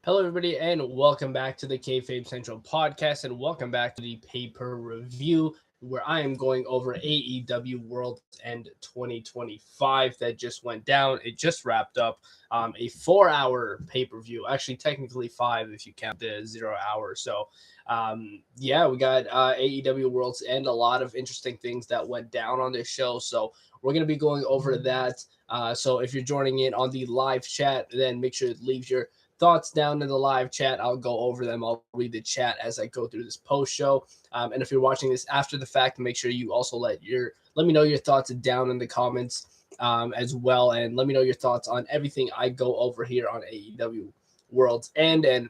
Hello, everybody, and welcome back to the Kayfabe Central podcast, and welcome back to the paper review, where I am going over AEW World's End 2025 that just went down. It just wrapped up a 4 hour pay per view, actually, technically five if you count the 0 hour. So, yeah, we got AEW World's End, a lot of interesting things that went down on this show. So, we're going to be going over that. So, if you're joining in on the live chat, then make sure to leave your thoughts down in the live chat. I'll go over them. I'll read the chat as I go through this post show. And if you're watching this after the fact, make sure you also let me know your thoughts down in the comments as well, and let me know your thoughts on everything I go over here on AEW World's End, and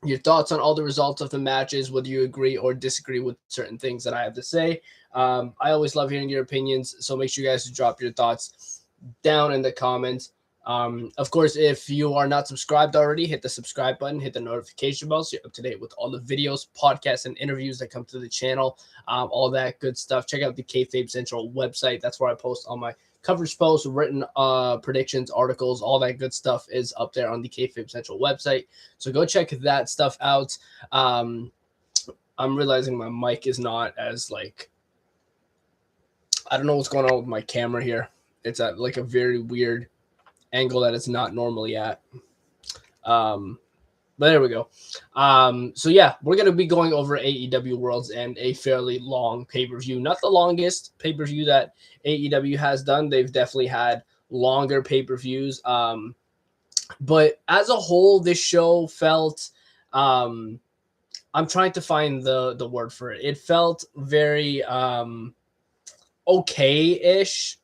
your thoughts on all the results of the matches, whether you agree or disagree with certain things that I have to say. I always love hearing your opinions, so make sure you guys drop your thoughts down in the comments. Of course, if you are not subscribed already, hit the subscribe button, hit the notification bell so you're up to date with all the videos, podcasts, and interviews that come to the channel, all that good stuff. Check out the Kayfabe Central website. That's where I post all my coverage posts, written predictions, articles, all that good stuff is up there on the Kayfabe Central website. So go check that stuff out. I'm realizing my mic is not as I don't know what's going on with my camera here. It's at a very weird angle that it's not normally at. But there we go. So yeah, we're gonna be going over AEW Worlds and a fairly long pay-per-view. Not the longest pay-per-view that AEW has done. They've definitely had longer pay-per-views. But as a whole, this show felt I'm trying to find the word for it. It felt very okay-ish,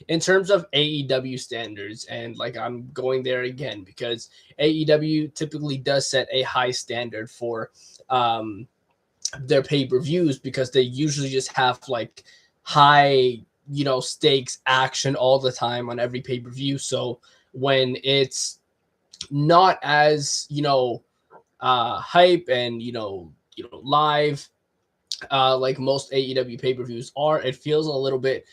in terms of AEW standards, and I'm going there again because AEW typically does set a high standard for their pay-per-views, because they usually just have high stakes action all the time on every pay-per-view. So when it's not as hype and live like most AEW pay-per-views are, it feels a little bit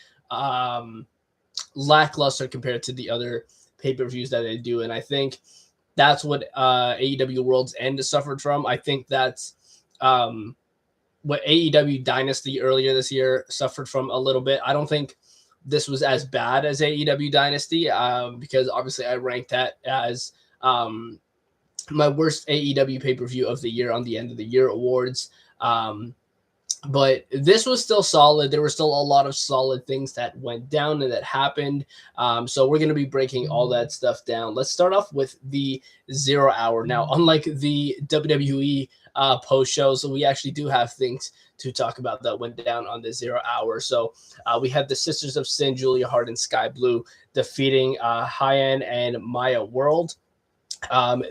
lackluster compared to the other pay-per-views that they do. And I think that's what AEW World's End suffered from. I think that's what AEW Dynasty earlier this year suffered from a little bit. I don't think this was as bad as AEW Dynasty, because obviously I ranked that as my worst AEW pay-per-view of the year on the End of the Year awards. But this was still solid. There were still a lot of solid things that went down and that happened. So we're going to be breaking all that stuff down. Let's start off with the 0 hour. Now, unlike the WWE post show, so we actually do have things to talk about that went down on the 0 hour. So we had the Sisters of Sin, Julia Hart and Sky Blue, defeating Hyen and Maya World.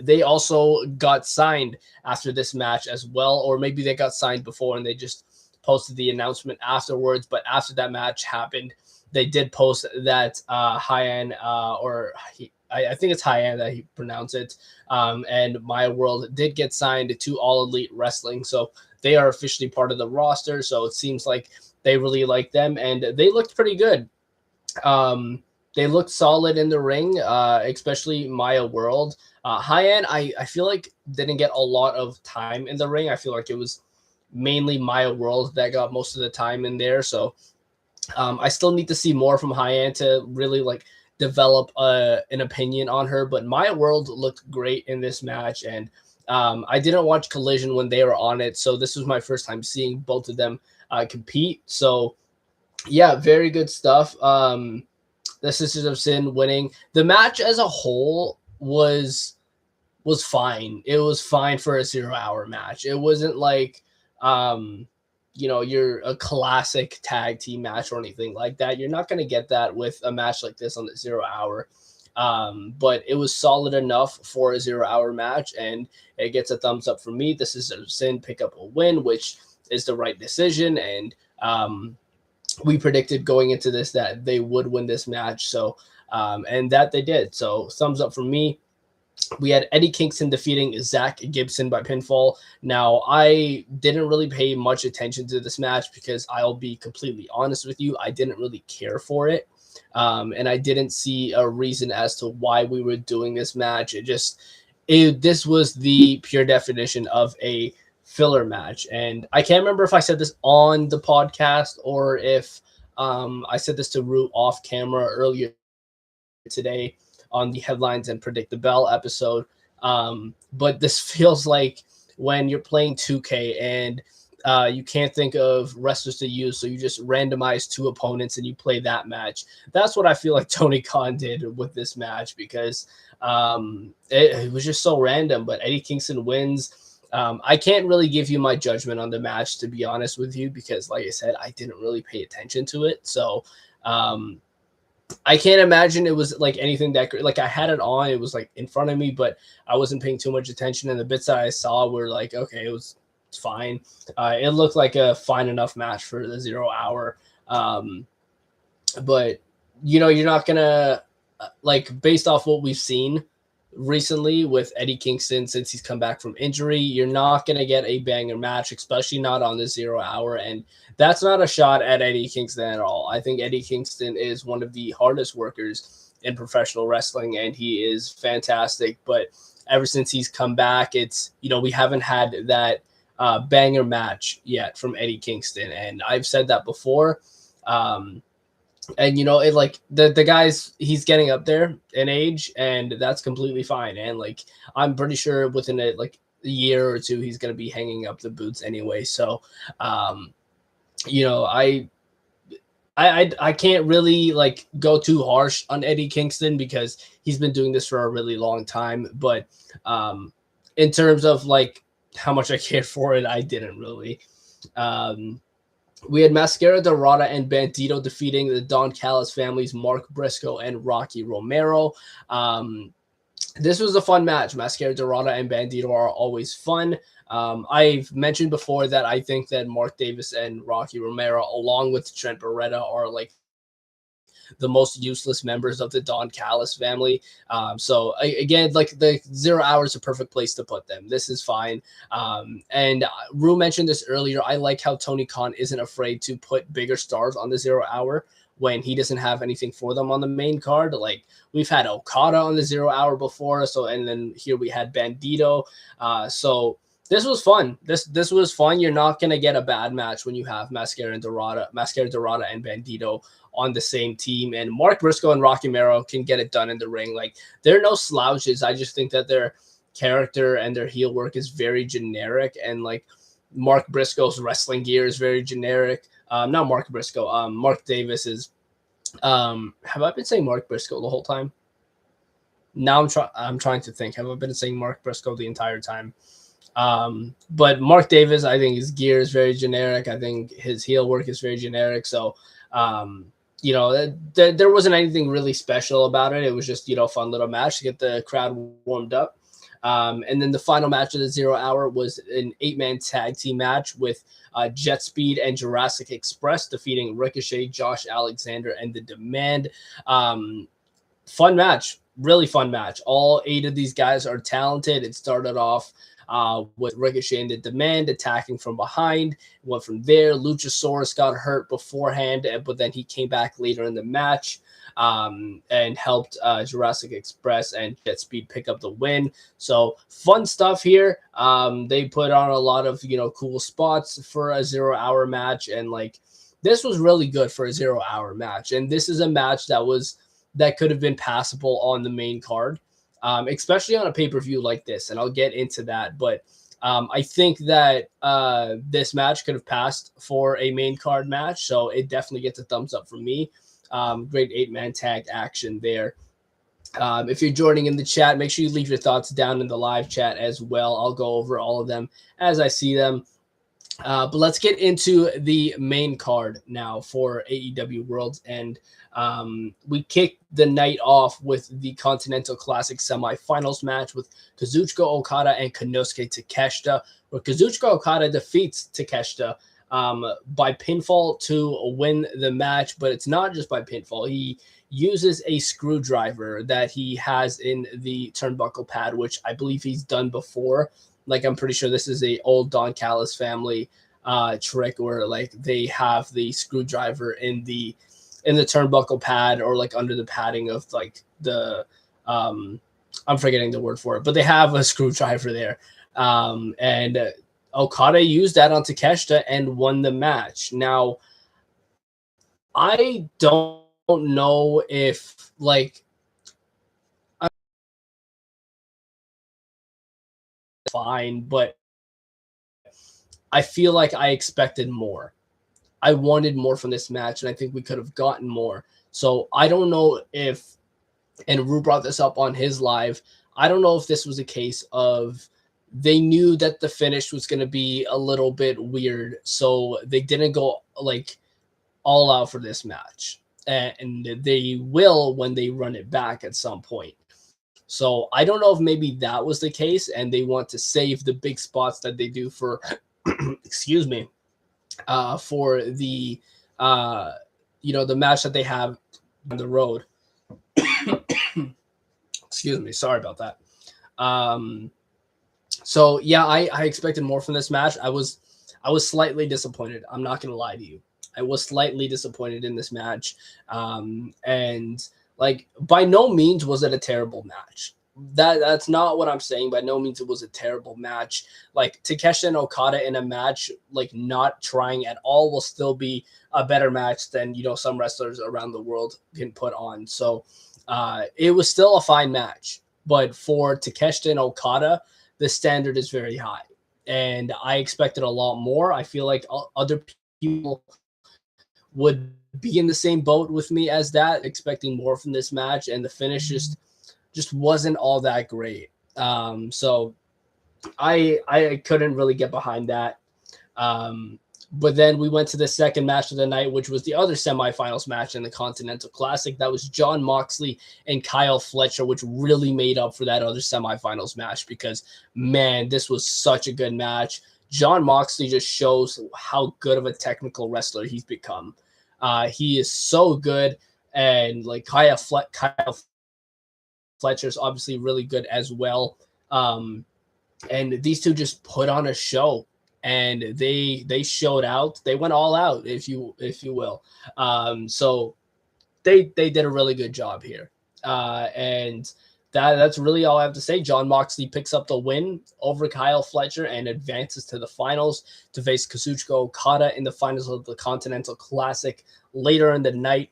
They also got signed after this match as well, or maybe they got signed before and they just posted the announcement afterwards. But after that match happened, they did post that Hyen, I think it's Hyen that he pronounced it, and Maya World did get signed to All Elite Wrestling. So they are officially part of the roster. So it seems like they really like them, and they looked pretty good. They looked solid in the ring, especially Maya World. Hyen, I feel like didn't get a lot of time in the ring. I feel like it was mainly Maya World that got most of the time in there. So I still need to see more from Hyen to really develop an opinion on her. But Maya World looked great in this match, and I didn't watch Collision when they were on it, so this was my first time seeing both of them compete. So yeah, very good stuff. The Sisters of Sin winning. The match as a whole was fine. It was fine for a 0 hour match. It wasn't you're a classic tag team match or anything like that. You're not going to get that with a match like this on the 0 hour. But it was solid enough for a 0 hour match, and it gets a thumbs up from me. The Sisters of Sin pick up a win, which is the right decision. And we predicted going into this that they would win this match. So, and that they did. So thumbs up from me. We had Eddie Kingston defeating Zach Gibson by pinfall. Now, I didn't really pay much attention to this match because I'll be completely honest with you, I didn't really care for it. And I didn't see a reason as to why we were doing this match. this was the pure definition of a filler match. And I can't remember if I said this on the podcast or if I said this to Root off camera earlier today on the Headlines and Predict the Bell episode. But this feels like when you're playing 2K and you can't think of wrestlers to use, so you just randomize two opponents and you play that match. That's what I feel like Tony Khan did with this match, because it was just so random. But Eddie Kingston wins. I can't really give you my judgment on the match, to be honest with you, because like I said, I didn't really pay attention to it. So I can't imagine it was like anything that great. Like I had it on, it was like in front of me, but I wasn't paying too much attention. And the bits that I saw were like, okay, it's fine. It looked like a fine enough match for the 0 hour. But you're not gonna like, based off what we've seen recently with Eddie Kingston since he's come back from injury, you're not going to get a banger match, especially not on the 0 hour. And that's not a shot at Eddie Kingston at all. I think Eddie Kingston is one of the hardest workers in professional wrestling, and he is fantastic. But ever since he's come back, it's, we haven't had that banger match yet from Eddie Kingston. And I've said that before. And it, like, the guys, he's getting up there in age, and that's completely fine. And like, I'm pretty sure within a year or two, he's going to be hanging up the boots anyway. So, I can't really like go too harsh on Eddie Kingston because he's been doing this for a really long time. But in terms of like how much I cared for it, I didn't really. We had Mascara Dorada and Bandito defeating the Don Callis families, Mark Briscoe and Rocky Romero. This was a fun match. Mascara Dorada and Bandito are always fun. I've mentioned before that I think that Mark Davis and Rocky Romero, along with Trent Beretta, are like the most useless members of the Don Callis family. So again, like the 0 hour is a perfect place to put them. This is fine. And Rue mentioned this earlier. I like how Tony Khan isn't afraid to put bigger stars on the 0 hour when he doesn't have anything for them on the main card. Like we've had Okada on the 0 hour before. So, and then here we had Bandito. So this was fun. This was fun. You're not going to get a bad match when you have Mascara Dorada and Bandito on the same team, and Mark Briscoe and Rocky Romero can get it done in the ring. Like they're no slouches. I just think that their character and their heel work is very generic, and like Mark Briscoe's wrestling gear is very generic. Not Mark Briscoe. Mark Davis is. Have I been saying Mark Briscoe the whole time? Now I'm trying to think. Have I been saying Mark Briscoe the entire time? But Mark Davis, I think his gear is very generic. I think his heel work is very generic. So, there wasn't anything really special about it. It was just, a fun little match to get the crowd warmed up. And then the final match of the 0 hour was an 8-man tag team match with Jet Speed and Jurassic Express defeating Ricochet, Josh Alexander, and The Demand. Fun match, really fun match. All 8 of these guys are talented. It started off with Ricochet and The Demand attacking from behind. Went from there. Luchasaurus got hurt beforehand, but then he came back later in the match and helped Jurassic Express and Jet Speed pick up the win. So fun stuff here. They put on a lot of cool spots for a 0 hour match, and like this was really good for a 0 hour match. And this is a match that could have been passable on the main card. Especially on a pay-per-view like this, and I'll get into that. But I think that this match could have passed for a main card match, so it definitely gets a thumbs up from me. Great 8-man tag action there. If you're joining in the chat, make sure you leave your thoughts down in the live chat as well. I'll go over all of them as I see them. But let's get into the main card now for AEW World's End. We kicked the night off with the Continental Classic semifinals match with Kazuchika Okada and Konosuke Takeshita, where Kazuchika Okada defeats Takeshita by pinfall to win the match. But it's not just by pinfall. He uses a screwdriver that he has in the turnbuckle pad, which I believe he's done before. Like, I'm pretty sure this is a old Don Callis family trick where like they have the screwdriver in the turnbuckle pad or like under the padding of like the I'm forgetting the word for it, but they have a screwdriver there. And Okada used that on Takeshita and won the match. Now, I don't know if like fine, but I feel like I expected more. I wanted more from this match, and I think we could have gotten more. So I don't know if, and Rue brought this up on his live, I don't know if this was a case of they knew that the finish was going to be a little bit weird, so they didn't go like all out for this match. And they will when they run it back at some point. So I don't know if maybe that was the case, and they want to save the big spots that they do for, excuse me, for the the match that they have on the road. Excuse me, sorry about that. So yeah, I expected more from this match. I was slightly disappointed. I'm not gonna lie to you. I was slightly disappointed in this match. And like by no means was it a terrible match. That's not what I'm saying. By no means it was a terrible match. Like Takeshita and Okada in a match, like not trying at all, will still be a better match than some wrestlers around the world can put on. So it was still a fine match. But for Takeshita and Okada, the standard is very high. And I expected a lot more. I feel like other people would be in the same boat with me as that, expecting more from this match. And the finish just wasn't all that great. So I couldn't really get behind that. But then we went to the second match of the night, which was the other semifinals match in the Continental Classic. That was Jon Moxley and Kyle Fletcher, which really made up for that other semifinals match because, man, this was such a good match. Jon Moxley just shows how good of a technical wrestler he's become. He is so good, and like Kyle Fletcher is obviously really good as well. And these two just put on a show. And they showed out. They went all out, if you will. So they did a really good job here. And that's really all I have to say. Jon Moxley picks up the win over Kyle Fletcher and advances to the finals to face Kazuchika Okada in the finals of the Continental Classic later in the night.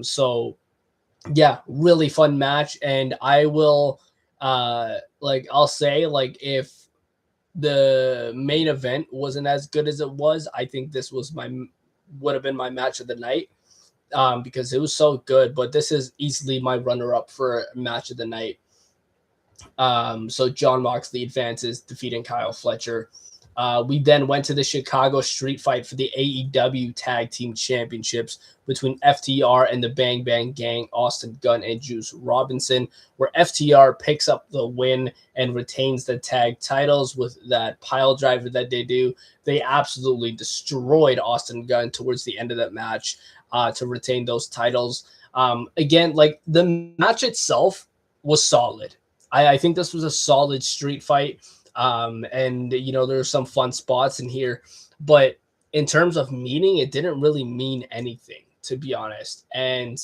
So yeah, really fun match. And I will I'll say if the main event wasn't as good as it was, I think this was would have been my match of the night because it was so good. But this is easily my runner-up for match of the night. So Jon Moxley advances, defeating Kyle Fletcher. We then went to the Chicago Street Fight for the AEW Tag Team Championships between FTR and the Bang Bang Gang, Austin Gunn and Juice Robinson, where FTR picks up the win and retains the tag titles with that pile driver that they do. They absolutely destroyed Austin Gunn towards the end of that match to retain those titles. Again, like the match itself was solid. I think this was a solid street fight. And there's some fun spots in here, but in terms of meaning, it didn't really mean anything, to be honest. And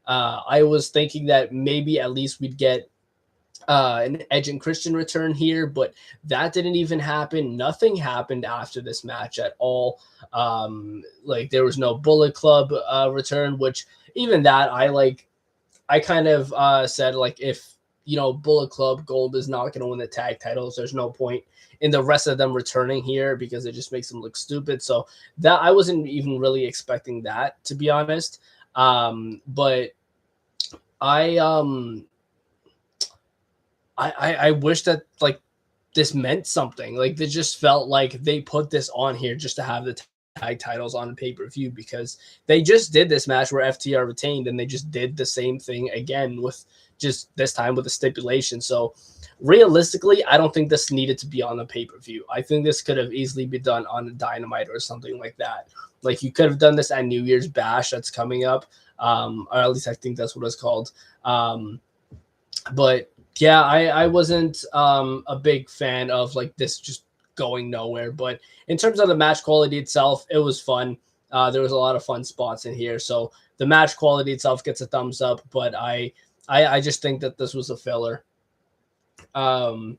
I was thinking that maybe at least we'd get an Edge and Christian return here, but that didn't even happen. Nothing happened after this match at all. There was no Bullet Club return, which even that I kind of said if Bullet Club Gold is not going to win the tag titles, there's no point in the rest of them returning here because it just makes them look stupid. So that I wasn't even really expecting that, to be honest. But I wish that this meant something. Like they just felt like they put this on here just to have the tag titles on a pay-per-view because they just did this match where FTR retained and they just did the same thing again with just this time with a stipulation. So realistically, I don't think this needed to be on the pay-per-view. I think this could have easily been done on a Dynamite or something like that. Like you could have done this at New Year's Bash that's coming up. Or at least I think that's what it's called. But yeah, I wasn't a big fan of this just going nowhere. But in terms of the match quality itself, it was fun. There was a lot of fun spots in here. So the match quality itself gets a thumbs up, but I just think that this was a filler. Um,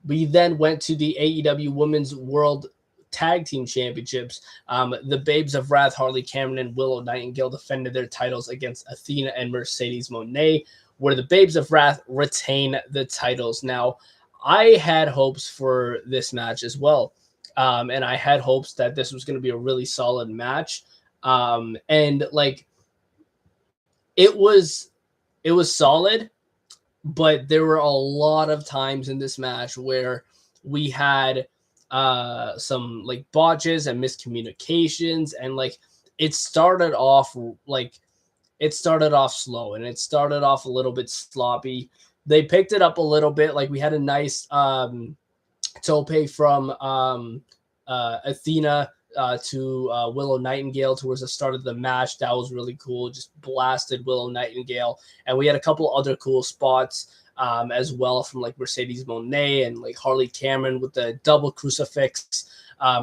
we then went to the AEW Women's World Tag Team Championships. The Babes of Wrath, Harley Cameron and Willow Nightingale, defended their titles against Athena and Mercedes Moné, where the Babes of Wrath retain the titles. Now, I had hopes for this match as well. And I had hopes that this was going to be a really solid match. And like it was solid, but there were a lot of times in this match where we had some like botches and miscommunications, and like it started off slow, and it started off a little bit sloppy. They picked it up a little bit. Like we had a nice tope from Athena to Willow Nightingale towards the start of the match. That was really cool. Just blasted Willow Nightingale. And we had a couple other cool spots as well from like Mercedes Moné and like Harley Cameron with the double crucifix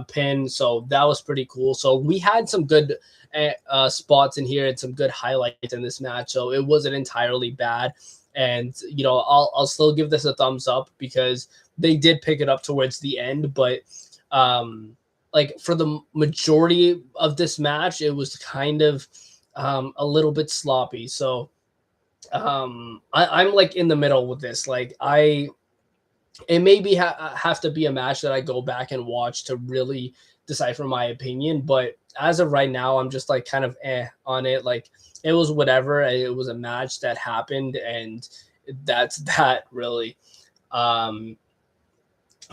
pin. So that was pretty cool. So we had some good spots in here and some good highlights in this match. So it wasn't entirely bad. And, you know, I'll still give this a thumbs up because they did pick it up towards the end. But like for the majority of this match, it was kind of a little bit sloppy. So I'm like in the middle with this. Like it may have to be a match that I go back and watch to really decipher my opinion. But as of right now, I'm just like kind of on it. Like it was whatever. It was a match that happened, and that's that really.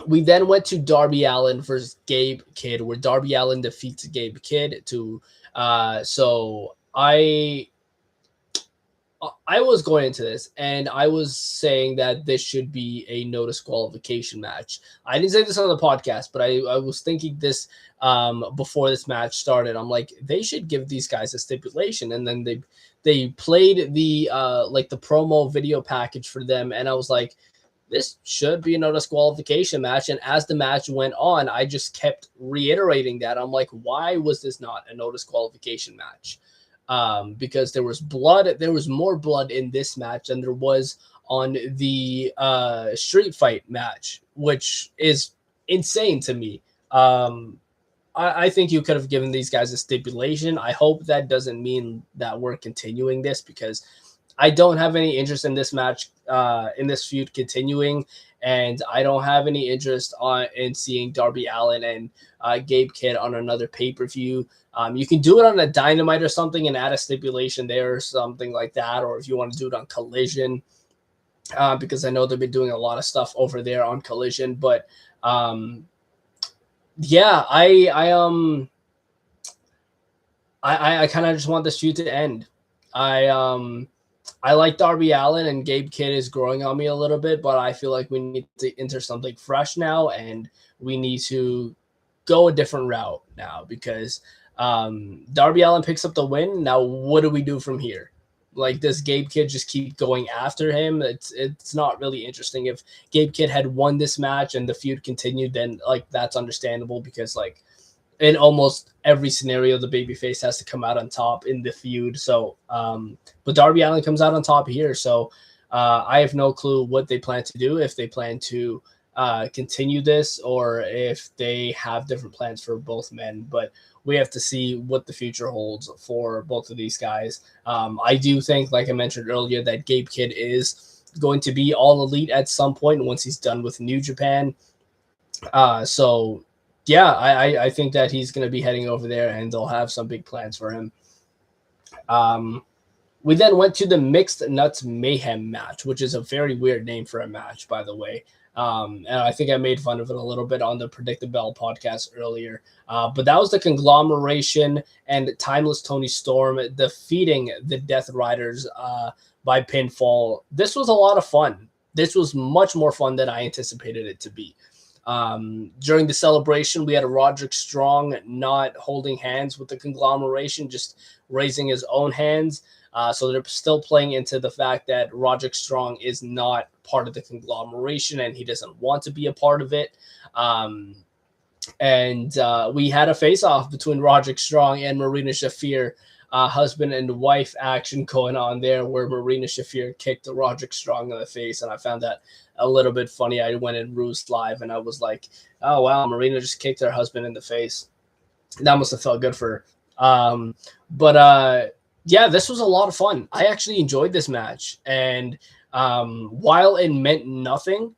We then went to Darby Allin versus Gabe Kidd, where Darby Allin defeats Gabe Kidd to so I was going into this and I was saying that this should be a no disqualification match. I didn't say this on the podcast, but I was thinking this before this match started. I'm like, they should give these guys a stipulation. And then they played the like the promo video package for them. And I was like, this should be a no disqualification match. And as the match went on, I just kept reiterating that. I'm like, why was this not a no disqualification match? Because there was blood. There was more blood in this match than there was on the street fight match, which is insane to me. I think you could have given these guys a stipulation. I hope that doesn't mean that we're continuing this, because I don't have any interest in this match, in this feud continuing, and I don't have any interest in seeing Darby Allin and Gabe Kidd on another pay-per-view. You can do it on a Dynamite or something and add a stipulation there or something like that, or if you want to do it on Collision, because I know they've been doing a lot of stuff over there on Collision. But yeah, I kind of just want this feud to end. I like Darby Allin, and Gabe Kidd is growing on me a little bit, but I feel like we need to enter something fresh now, and we need to go a different route now, because Darby Allin picks up the win. Now, what do we do from here? Like, does Gabe Kidd just keep going after him? It's not really interesting. If Gabe Kidd had won this match and the feud continued, then like that's understandable, because like in almost every scenario, the babyface has to come out on top in the feud. So, but Darby Allin comes out on top here. So I have no clue what they plan to do, if they plan to continue this, or if they have different plans for both men. But we have to see what the future holds for both of these guys. I do think, like I mentioned earlier, that Gabe Kidd is going to be All Elite at some point once he's done with New Japan. So yeah, I think that he's going to be heading over there, and they'll have some big plans for him. We then went to the Mixed Nuts Mayhem match, which is a very weird name for a match, by the way. And I think I made fun of it a little bit on the Predictable podcast earlier. But that was the Conglomeration and Timeless Tony Storm defeating the Death Riders by pinfall. This was a lot of fun. This was much more fun than I anticipated it to be. During the celebration, we had Roderick Strong not holding hands with the Conglomeration, just raising his own hands. So they're still playing into the fact that Roderick Strong is not part of the Conglomeration and he doesn't want to be a part of it. And we had a face-off between Roderick Strong and Marina Shafir husband and wife action going on there, where Marina Shafir kicked Roderick Strong in the face, and I found that a little bit funny. I went in Roost Live, and I was like, "Oh wow, Marina just kicked her husband in the face." That must have felt good for her. Yeah, this was a lot of fun. I actually enjoyed this match, and while it meant nothing,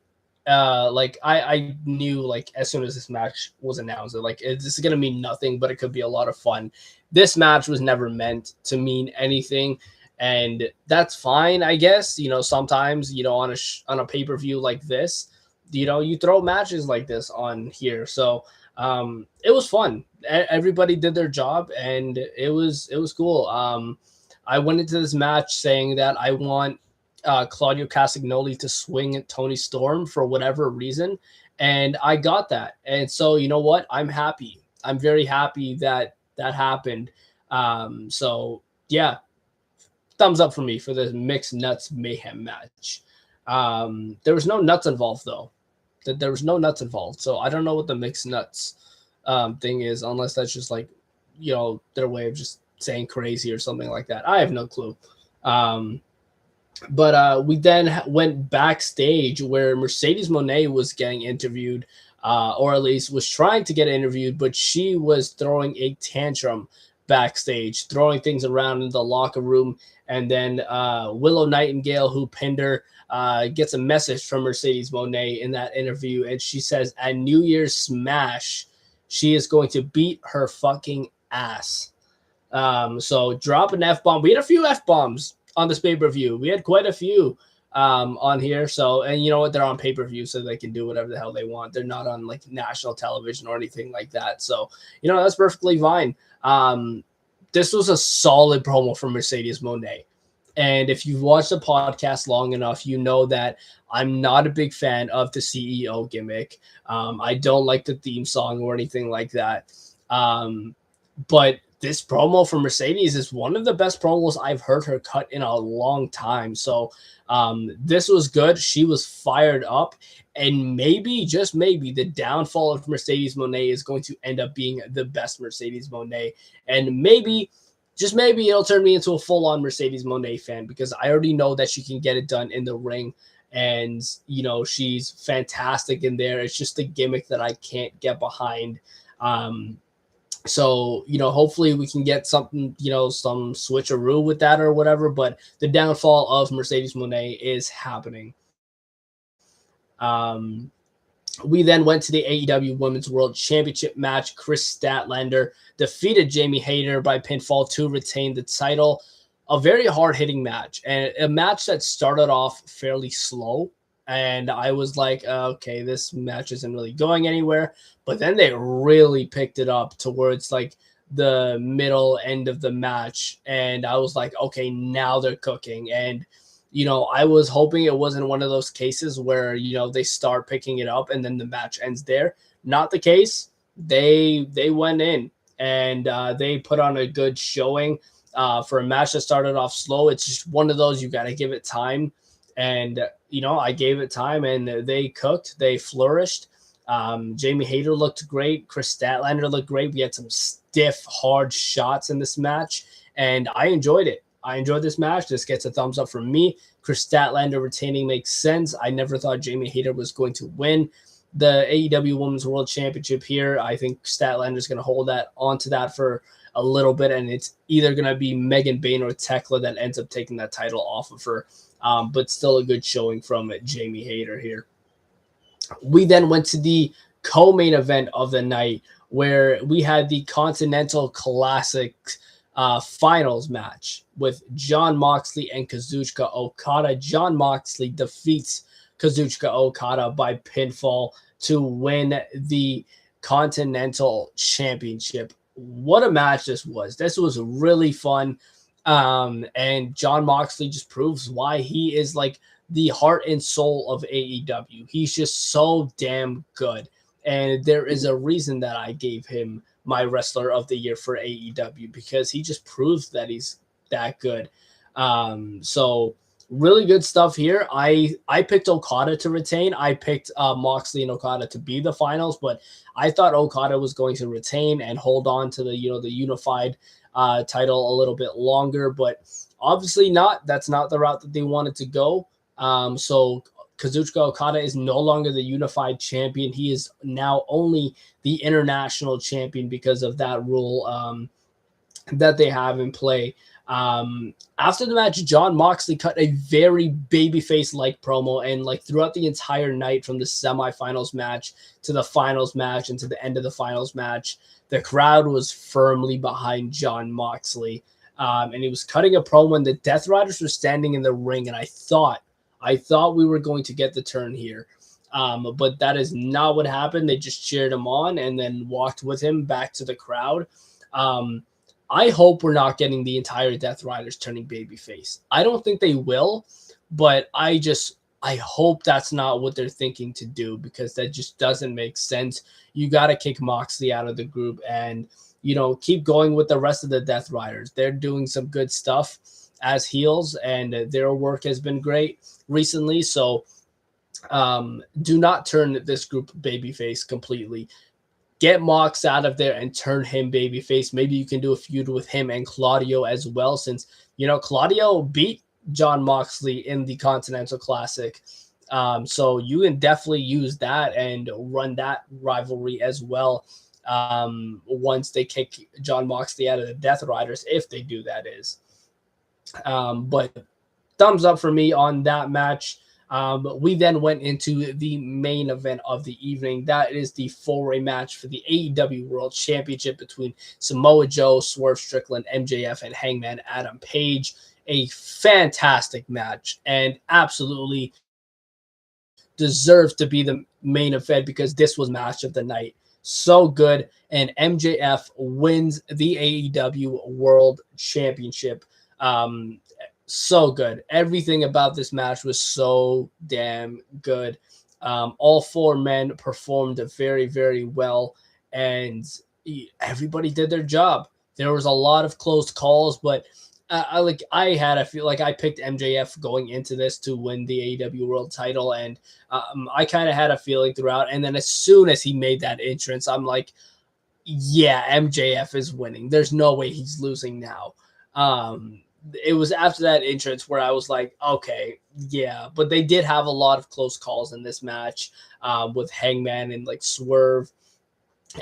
like I knew like as soon as this match was announced, that like this is gonna mean nothing, but it could be a lot of fun. This match was never meant to mean anything, and that's fine, I guess. Sometimes on a pay-per-view like this, you throw matches like this on here, so it was fun. Everybody did their job, and it was cool. I went into this match saying that I want Claudio Castagnoli to swing at Tony Storm for whatever reason, and I got that. And so you know what? I'm happy. I'm very happy that that happened. So yeah, thumbs up for me for the Mixed Nuts Mayhem match. There was no nuts involved though. There was no nuts involved, so I don't know what the Mixed Nuts thing is, unless that's just like their way of just saying crazy or something like that. I have no clue. But we then went backstage where Mercedes Moné was getting interviewed, or at least was trying to get interviewed, but she was throwing a tantrum backstage, throwing things around in the locker room. And then Willow Nightingale, who pinned her, gets a message from Mercedes Moné in that interview. And she says at New Year's Smash, she is going to beat her fucking ass. So drop an F-bomb. We had a few F-bombs on this pay-per-view. We had quite a few on here. So, and you know what? They're on pay-per-view, so they can do whatever the hell they want. They're not on like national television or anything like that. So, that's perfectly fine. This was a solid promo from Mercedes Moné. And if you've watched the podcast long enough, you know that I'm not a big fan of the CEO gimmick. I don't like the theme song or anything like that. But this promo from Mercedes is one of the best promos I've heard her cut in a long time. So this was good. She was fired up. And maybe, just maybe, the downfall of Mercedes Moné is going to end up being the best Mercedes Moné. And maybe, just maybe, it'll turn me into a full-on Mercedes Moné fan, because I already know that she can get it done in the ring. And, she's fantastic in there. It's just a gimmick that I can't get behind. So, hopefully we can get something, some switcheroo with that or whatever. But the downfall of Mercedes Moné is happening. We then went to the AEW Women's World Championship match. Chris Statlander defeated Jamie Hayter by pinfall to retain the title. A very hard-hitting match, and a match that started off fairly slow. And I was like, okay, this match isn't really going anywhere. But then they really picked it up towards like the middle end of the match. And I was like, okay, now they're cooking. And, I was hoping it wasn't one of those cases where, they start picking it up and then the match ends there. Not the case. They went in and they put on a good showing for a match that started off slow. It's just one of those, you got to give it time. And, I gave it time and they cooked. They flourished. Jamie Hayter looked great. Chris Statlander looked great. We had some stiff, hard shots in this match, and I enjoyed it. I enjoyed this match. This gets a thumbs up from me. Chris Statlander retaining makes sense. I never thought Jamie Hayter was going to win the AEW Women's World Championship here. I think Statlander is going to hold that onto that for a little bit, and it's either going to be Megan Bayne or Tekla that ends up taking that title off of her. But still a good showing from Jamie Hayter here. We then went to the co-main event of the night, where we had the Continental Classic finals match with Jon Moxley and Kazuchika Okada. Jon Moxley defeats Kazuchika Okada by pinfall to win the Continental Championship. What a match this was. This was really fun. And Jon Moxley just proves why he is like the heart and soul of AEW. He's just so damn good. And there is a reason that I gave him my Wrestler of the Year for AEW, because he just proves that he's that good. So really good stuff here. I picked Okada to retain. I picked Moxley and Okada to be the finals, but I thought Okada was going to retain and hold on to the, the unified title a little bit longer, but obviously not. That's not the route that they wanted to go. So Kazuchika Okada is no longer the unified champion. He is now only the international champion because of that rule that they have in play. After the match, Jon Moxley cut a very babyface-like promo, and like throughout the entire night, from the semifinals match to the finals match and to the end of the finals match, the crowd was firmly behind Jon Moxley. And he was cutting a promo, and the Death Riders were standing in the ring, and I thought we were going to get the turn here. But that is not what happened. They just cheered him on and then walked with him back to the crowd. I hope we're not getting the entire Death Riders turning babyface. I don't think they will, but I hope that's not what they're thinking to do, because that just doesn't make sense. You got to kick Moxley out of the group and, keep going with the rest of the Death Riders. They're doing some good stuff as heels, and their work has been great recently. So do not turn this group babyface completely. Get Mox out of there and turn him babyface. Maybe you can do a feud with him and Claudio as well, since, Claudio beat Jon Moxley in the Continental Classic. So you can definitely use that and run that rivalry as well once they kick Jon Moxley out of the Death Riders, if they do, that is. But thumbs up for me on that match. We then went into the main event of the evening. That is the four-way match for the AEW World Championship between Samoa Joe, Swerve Strickland, MJF, and Hangman Adam Page. A fantastic match, and absolutely deserves to be the main event, because this was match of the night. So good, and MJF wins the AEW World Championship. So good. Everything about this match was so damn good. All four men performed very, very well, and everybody did their job. There was a lot of close calls, but I feel like I picked MJF going into this to win the AEW World Title, and I kind of had a feeling throughout. And then as soon as he made that entrance, I'm like, yeah, MJF is winning. There's no way he's losing now. It was after that entrance where I was like, okay, yeah. But they did have a lot of close calls in this match with Hangman and like Swerve.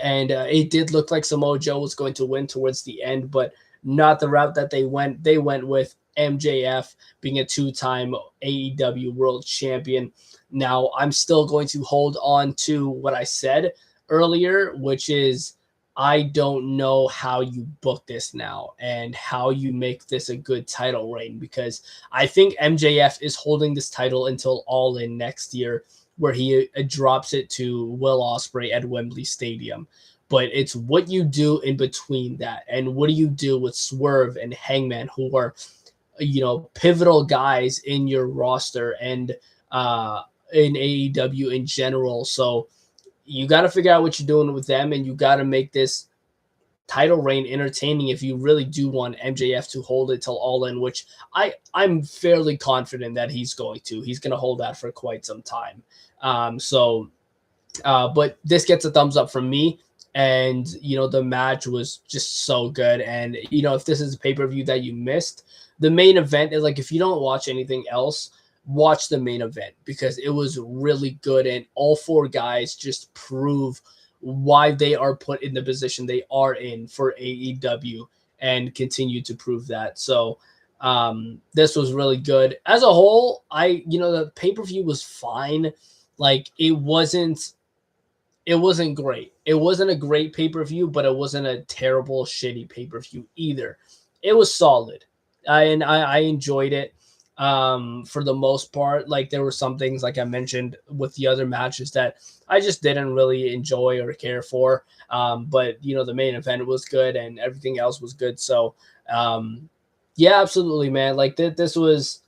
And it did look like Samoa Joe was going to win towards the end, but not the route that they went. They went with MJF being a two-time AEW World Champion. Now, I'm still going to hold on to what I said earlier, which is, I don't know how you book this now and how you make this a good title reign, because I think MJF is holding this title until All In next year, where he drops it to Will Ospreay at Wembley Stadium. But it's what you do in between that, and what do you do with Swerve and Hangman, who are, pivotal guys in your roster and in AEW in general. So you got to figure out what you're doing with them, and you got to make this title reign entertaining if you really do want MJF to hold it till All In, which I'm fairly confident that he's going to. He's going to hold that for quite some time. But this gets a thumbs up from me. And, the match was just so good. And, if this is a pay-per-view that you missed, the main event is like, if you don't watch anything else, watch the main event, because it was really good. And all four guys just prove why they are put in the position they are in for AEW, and continue to prove that. So this was really good. As a whole, the pay-per-view was fine. Like, it wasn't great. It wasn't a great pay-per-view, but it wasn't a terrible, shitty pay-per-view either. It was solid. I enjoyed it for the most part. Like, there were some things, like I mentioned with the other matches, that I just didn't really enjoy or care for. But, the main event was good and everything else was good. So, yeah, absolutely, man. Like, this was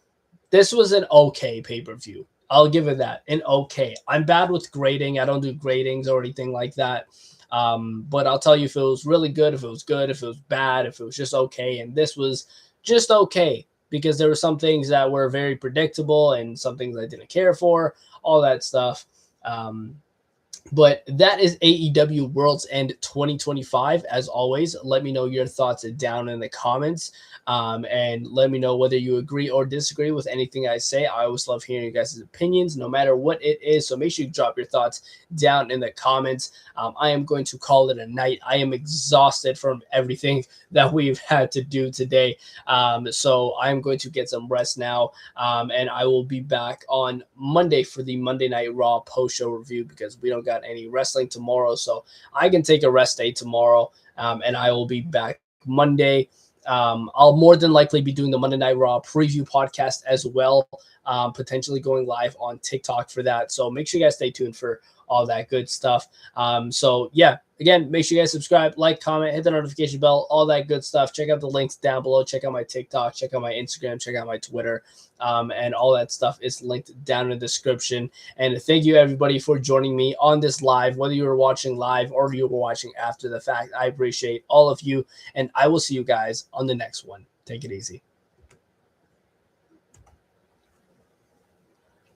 an okay pay-per-view. I'll give it that. An okay. I'm bad with grading. I don't do gradings or anything like that. But I'll tell you if it was really good, if it was good, if it was bad, if it was just okay. And this was just okay, because there were some things that were very predictable and some things I didn't care for, all that stuff. But that is AEW World's End 2025. As always, let me know your thoughts down in the comments. And let me know whether you agree or disagree with anything I say. I always love hearing you guys' opinions, no matter what it is. So make sure you drop your thoughts down in the comments. I am going to call it a night. I am exhausted from everything that we've had to do today. So I'm going to get some rest now. And I will be back on Monday for the Monday Night Raw post-show review, because we don't got any wrestling tomorrow. So I can take a rest day tomorrow, and I will be back Monday. I'll more than likely be doing the Monday Night Raw preview podcast as well, potentially going live on TikTok for that. So make sure you guys stay tuned for all that good stuff. So yeah, again, make sure you guys subscribe, like, comment, hit the notification bell, all that good stuff. Check out the links down below. Check out my TikTok, check out my Instagram, check out my Twitter, and all that stuff is linked down in the description. And thank you everybody for joining me on this live, whether you were watching live or you were watching after the fact. I appreciate all of you, and I will see you guys on the next one. Take it easy.